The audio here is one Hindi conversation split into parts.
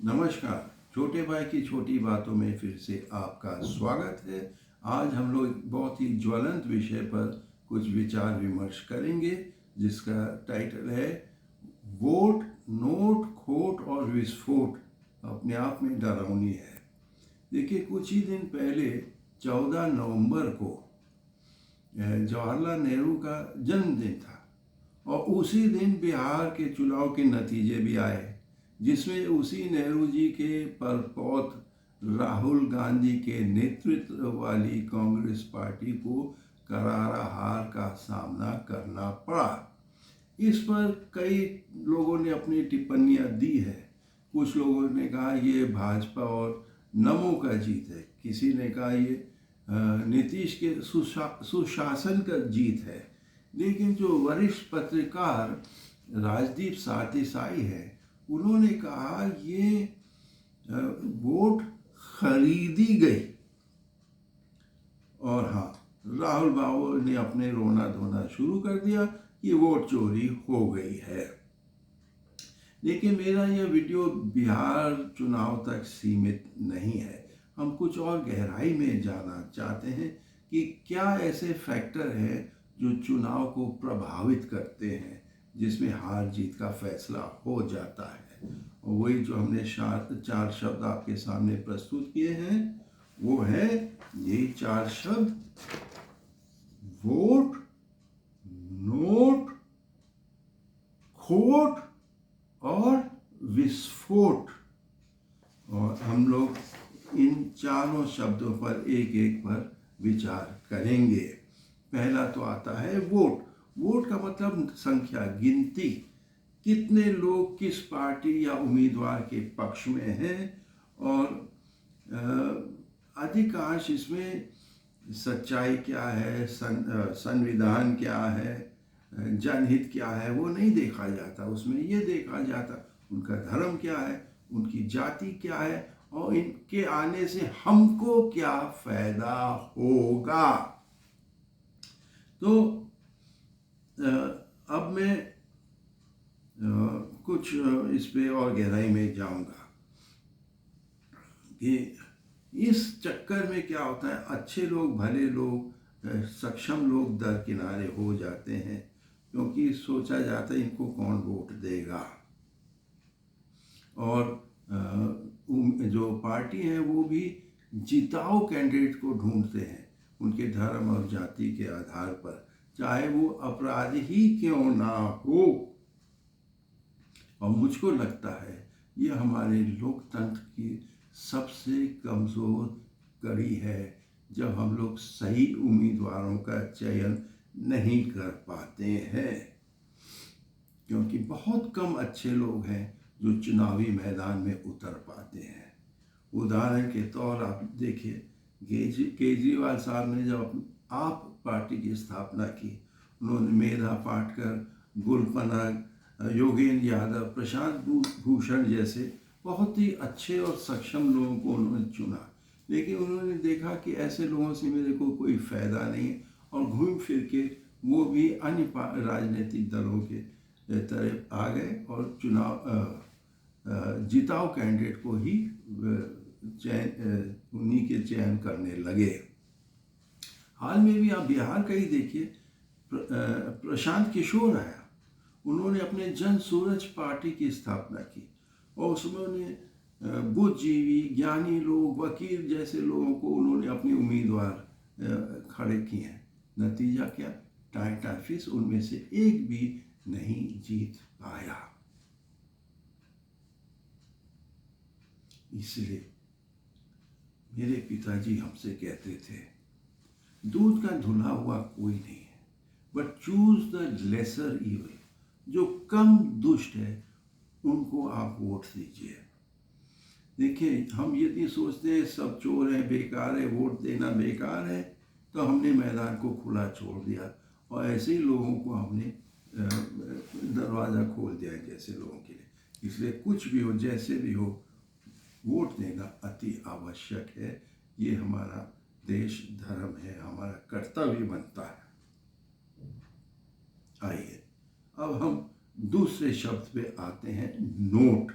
नमस्कार। छोटे भाई की छोटी बातों में फिर से आपका स्वागत है। आज हम लोग बहुत ही ज्वलंत विषय पर कुछ विचार विमर्श करेंगे, जिसका टाइटल है वोट, नोट, खोट और विस्फोट अपने आप में डरावनी है। देखिए, कुछ ही दिन पहले 14 नवंबर को जवाहरलाल नेहरू का जन्मदिन था और उसी दिन बिहार के चुनाव के नतीजे भी आए, जिसमें उसी नेहरू जी के परपौत्र राहुल गांधी के नेतृत्व वाली कांग्रेस पार्टी को करारा हार का सामना करना पड़ा। इस पर कई लोगों ने अपनी टिप्पणियां दी है। कुछ लोगों ने कहा ये भाजपा और नमो का जीत है, किसी ने कहा ये नीतीश के सुशासन का जीत है। लेकिन जो वरिष्ठ पत्रकार राजदीप सरदेसाई है, उन्होंने कहा ये वोट खरीदी गई। और हाँ, राहुल बाबू ने अपने रोना धोना शुरू कर दिया कि वोट चोरी हो गई है। लेकिन मेरा यह वीडियो बिहार चुनाव तक सीमित नहीं है। हम कुछ और गहराई में जाना चाहते हैं कि क्या ऐसे फैक्टर हैं जो चुनाव को प्रभावित करते हैं, जिसमें हार जीत का फैसला हो जाता है। और वही जो हमने चार शब्द आपके सामने प्रस्तुत किए हैं, वो है यही चार शब्द: वोट, नोट, खोट और विस्फोट। और हम लोग इन चारों शब्दों पर एक एक पर विचार करेंगे। पहला तो आता है वोट। वोट का मतलब संख्या, गिनती, कितने लोग किस पार्टी या उम्मीदवार के पक्ष में हैं। और अधिकांश इसमें सच्चाई क्या है, संविधान क्या है, जनहित क्या है, वो नहीं देखा जाता। उसमें ये देखा जाता उनका धर्म क्या है, उनकी जाति क्या है और इनके आने से हमको क्या फायदा होगा। तो अब मैं कुछ इस पे और गहराई में जाऊंगा कि इस चक्कर में क्या होता है। अच्छे लोग, भले लोग, सक्षम लोग दरकिनारे हो जाते हैं, क्योंकि सोचा जाता है इनको कौन वोट देगा। और जो पार्टी है वो भी जिताऊ कैंडिडेट को ढूंढते हैं उनके धर्म और जाति के आधार पर, चाहे वो अपराधी ही क्यों ना हो। और मुझको लगता है ये हमारे लोकतंत्र की सबसे कमज़ोर कड़ी है, जब हम लोग सही उम्मीदवारों का चयन नहीं कर पाते हैं। क्योंकि बहुत कम अच्छे लोग हैं जो चुनावी मैदान में उतर पाते हैं। उदाहरण के तौर आप देखिए, केजरीवाल साहब ने जब आप पार्टी की स्थापना की, उन्होंने मेधा पाटकर, गुलपनाग, योगेंद्र यादव, प्रशांत भूषण जैसे बहुत ही अच्छे और सक्षम लोगों को उन्होंने चुना। लेकिन उन्होंने देखा कि ऐसे लोगों से मेरे को कोई फ़ायदा नहीं है, और घूम फिर के वो भी अन्य राजनीतिक दलों के तरफ आ गए और चुनाव जिताऊ कैंडिडेट को ही उन्हीं के चयन करने लगे। हाल में भी आप बिहार का ही देखिए, प्रशांत किशोर आया, उन्होंने अपने जन सूरज पार्टी की स्थापना की और उसमें उन्हें बुद्धिजीवी, ज्ञानी लोग, वकील जैसे लोगों को उन्होंने अपने उम्मीदवार खड़े किए हैं। नतीजा क्या? टाइफिस उनमें से एक भी नहीं जीत पाया। इसलिए मेरे पिताजी हमसे कहते थे, दूध का धुला हुआ कोई नहीं है, but choose the lesser evil. जो कम दुष्ट है उनको आप वोट दीजिए। देखिए, हम यदि सोचते हैं सब चोर हैं, बेकार है, वोट देना बेकार है, तो हमने मैदान को खुला छोड़ दिया और ऐसे ही लोगों को हमने दरवाज़ा खोल दिया जैसे लोगों के लिए। इसलिए कुछ भी हो, जैसे भी हो, वोट देना अति आवश्यक है। ये हमारा देश धर्म है, हमारा कर्तव्य बनता है। आइए अब हम दूसरे शब्द पे आते हैं, नोट।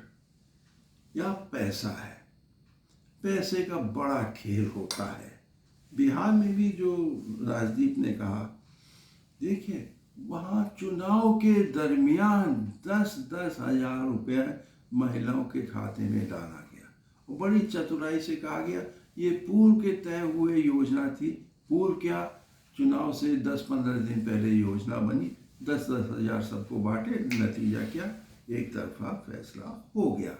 या पैसा है। पैसे का बड़ा खेल होता है। बिहार में भी जो राजदीप ने कहा, देखिए वहाँ चुनाव के दरमियान 10-10 हजार रुपये महिलाओं के खाते में डाला गया। और बड़ी चतुराई से कहा गया ये पूर्व के तय हुए योजना थी। पूर्व क्या, चुनाव से 10-15 दिन पहले योजना बनी, 10-10 हजार सबको बांटे, नतीजा क्या, एक तरफा फैसला हो गया।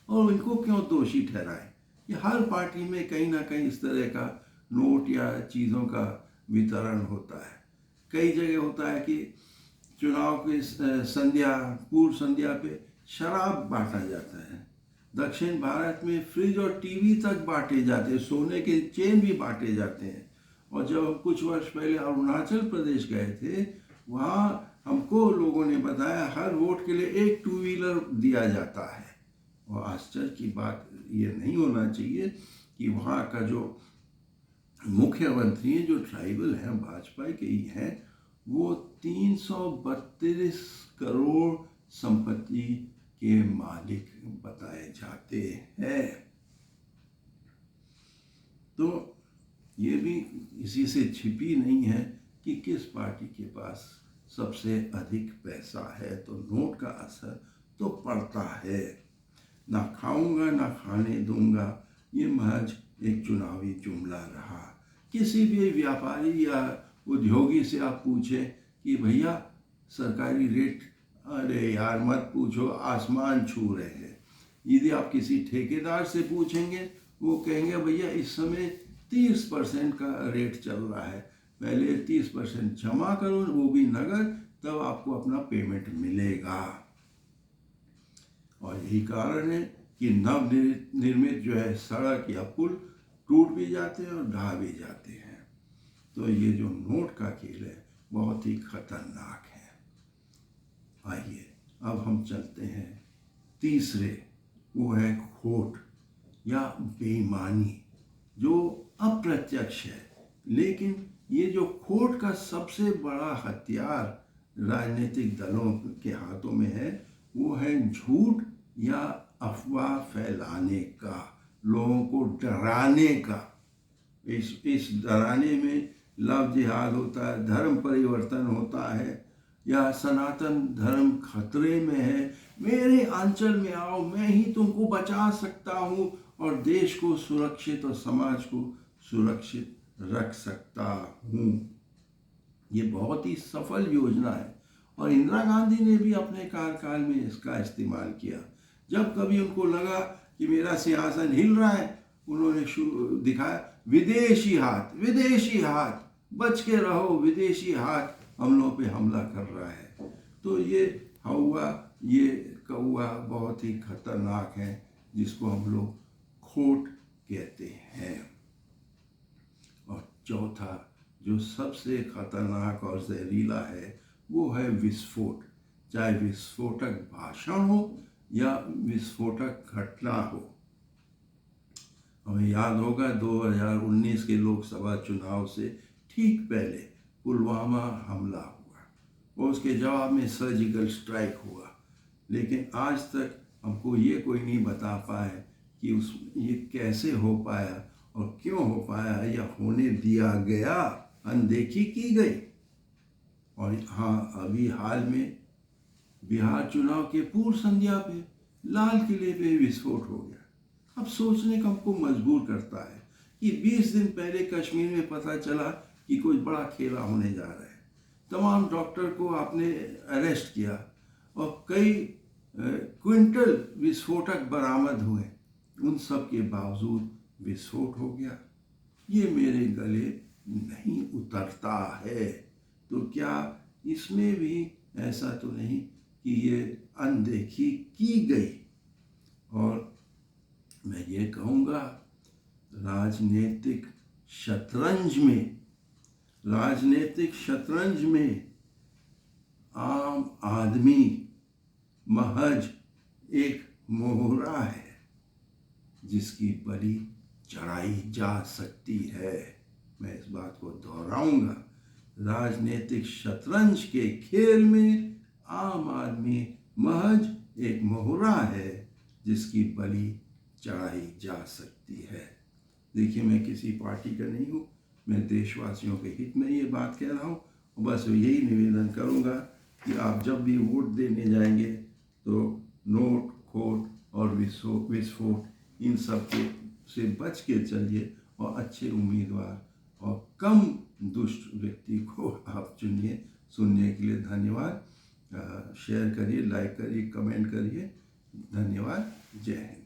और इनको क्यों दोषी ठहराए? ये हर पार्टी में कहीं ना कहीं इस तरह का नोट या चीज़ों का वितरण होता है। कई जगह होता है कि चुनाव की संध्या, पूर्व संध्या पे शराब बांटा जाता है। दक्षिण भारत में फ्रिज और टीवी तक बांटे जाते हैं, सोने के चेन भी बांटे जाते हैं। और जब हम कुछ वर्ष पहले अरुणाचल प्रदेश गए थे, वहाँ हमको लोगों ने बताया हर वोट के लिए एक 2 व्हीलर दिया जाता है। और आश्चर्य की बात ये नहीं होना चाहिए कि वहाँ का जो मुख्यमंत्री जो ट्राइबल हैं, भाजपा के ही हैं, वो 332 करोड़ संपत्ति के मालिक बताए जाते हैं। तो ये भी इसी से छिपी नहीं है कि किस पार्टी के पास सबसे अधिक पैसा है। तो नोट का असर तो पड़ता है। ना खाऊंगा ना खाने दूंगा, ये महज एक चुनावी जुमला रहा। किसी भी व्यापारी या उद्योगी से आप पूछें कि भैया सरकारी रेट, अरे यार मत पूछो, आसमान छू रहे हैं। यदि आप किसी ठेकेदार से पूछेंगे, वो कहेंगे भैया इस समय 30% का रेट चल रहा है, पहले 30% जमा करो, वो भी नगद, तब आपको अपना पेमेंट मिलेगा। और यही कारण है कि नव निर्मित जो है सड़क या पुल टूट भी जाते हैं और ढह भी जाते हैं। तो ये जो नोट का खेल है बहुत ही खतरनाक है। आइए अब हम चलते हैं तीसरे, वो है खोट या बेईमानी, जो अप्रत्यक्ष है। लेकिन ये जो खोट का सबसे बड़ा हथियार राजनीतिक दलों के हाथों में है, वो है झूठ या अफवाह फैलाने का, लोगों को डराने का। इस डराने में लव जिहाद होता है, धर्म परिवर्तन होता है, या सनातन धर्म खतरे में है, मेरे अंचल में आओ, मैं ही तुमको बचा सकता हूँ और देश को सुरक्षित और समाज को सुरक्षित रख सकता हूँ। ये बहुत ही सफल योजना है और इंदिरा गांधी ने भी अपने कार्यकाल में इसका इस्तेमाल किया। जब कभी उनको लगा कि मेरा सिंहासन हिल रहा है, उन्होंने दिखाया विदेशी हाथ, विदेशी हाथ, बच के रहो, विदेशी हाथ हम लोगों पे हमला कर रहा है। तो ये हवा, ये कौवा बहुत ही खतरनाक है, जिसको हम लोग खोट कहते हैं। और चौथा जो सबसे खतरनाक और जहरीला है, वो है विस्फोट। चाहे विस्फोटक भाषण हो या विस्फोटक घटना हो। हमें याद होगा 2019 के लोकसभा चुनाव से ठीक पहले पुलवामा हमला हुआ और उसके जवाब में सर्जिकल स्ट्राइक हुआ। लेकिन आज तक हमको ये कोई नहीं बता पाया कि ये कैसे हो पाया और क्यों हो पाया या होने दिया गया, अनदेखी की गई। और हाँ, अभी हाल में बिहार चुनाव के पूर्व संध्या पे लाल किले पे विस्फोट हो गया। अब सोचने का हमको मजबूर करता है कि 20 दिन पहले कश्मीर में पता चला कि कोई बड़ा खेला होने जा रहा है, तमाम डॉक्टर को आपने अरेस्ट किया और कई क्विंटल विस्फोटक बरामद हुए, उन सब के बावजूद विस्फोट हो गया। ये मेरे गले नहीं उतरता है। तो क्या इसमें भी ऐसा तो नहीं कि ये अनदेखी की गई? और मैं ये कहूँगा, राजनीतिक शतरंज में आम आदमी महज एक मोहरा है जिसकी बलि चढ़ाई जा सकती है। मैं इस बात को दोहराऊंगा, राजनीतिक शतरंज के खेल में आम आदमी महज एक मोहरा है जिसकी बलि चढ़ाई जा सकती है। देखिए, मैं किसी पार्टी का नहीं हूँ, मैं देशवासियों के हित में ये बात कह रहा हूँ। बस यही निवेदन करूँगा कि आप जब भी वोट देने जाएंगे तो नोट, खोट और विस्फोट इन सब के से बच के चलिए और अच्छे उम्मीदवार और कम दुष्ट व्यक्ति को आप चुनिए। सुनने के लिए धन्यवाद। शेयर करिए, लाइक करिए, कमेंट करिए। धन्यवाद। जय हिंद।